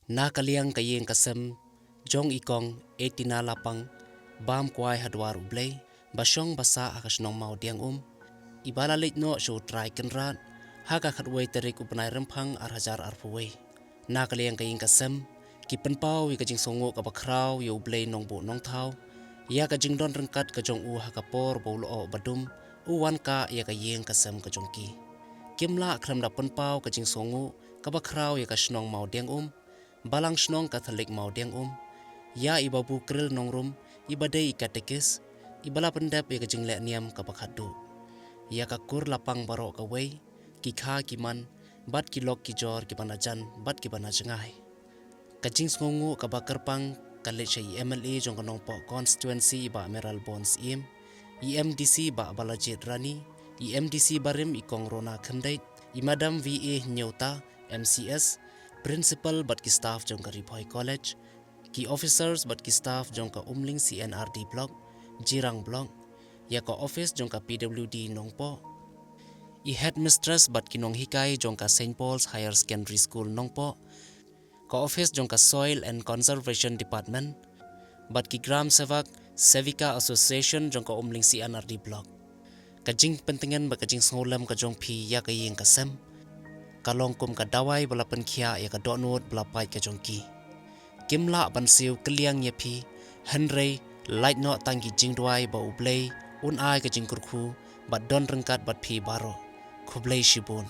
Na kaliang kayeng kasem jong ikong ENTINA LAPANG bam kwai dwar Blei basyong basa akasnong mau diang ibala leit no show try kenrat haka khatway terik upanai rempang hajar arpuway. Na kaliang kayeng kasem ki PYNPAW wi kajing songo ka bakraw yo Blei nong bo nong thau ya kajing don rengkat ka jong haka por bolo badum wan ka ya kayeng kasem ka jong ki kimla kram da PYNPAW kajing songo ka bakraw ya kasnong mau diang balang snong Katolik mau diang ya ibabu kril nongrum ibadai ikatekis ibala pendap ya kajing lek niam ka bakhadu ya kakur lapang barok kawai ki kha kiman bat kilok kijor ki banajan bat ki banajngai kajing sngongu ka bakarpang college MLA jong kanong po constituency ba Meral Bonds EMDC ba balajit rani EMDC barim ikong rona khandai imadam VA nyauta MCS principal bat ki staff jong ka Ripoy College ki officers bat ki staff jong ka umling CNRD block Jirang block ya ka office jong ka PWD nongpo headmistress bat ki nong hikai jong ka St Paul's Higher Secondary School nongpo ka office jong ka Soil and Conservation Department bat ki Gram Sevak Sevika Association jong ka umling CNRD block kajing pentingan ba kajing ngolam ka jong phi ya ka yeng ka sem kalong kum ka dawai bala penkhia ya ka donut bala pai ka jong ki kimla bansiu kliang yepi henry light no tangi jingdwai ba Blei ai ka jingkurkhu bat don rengkat bat phi baro Blei shibun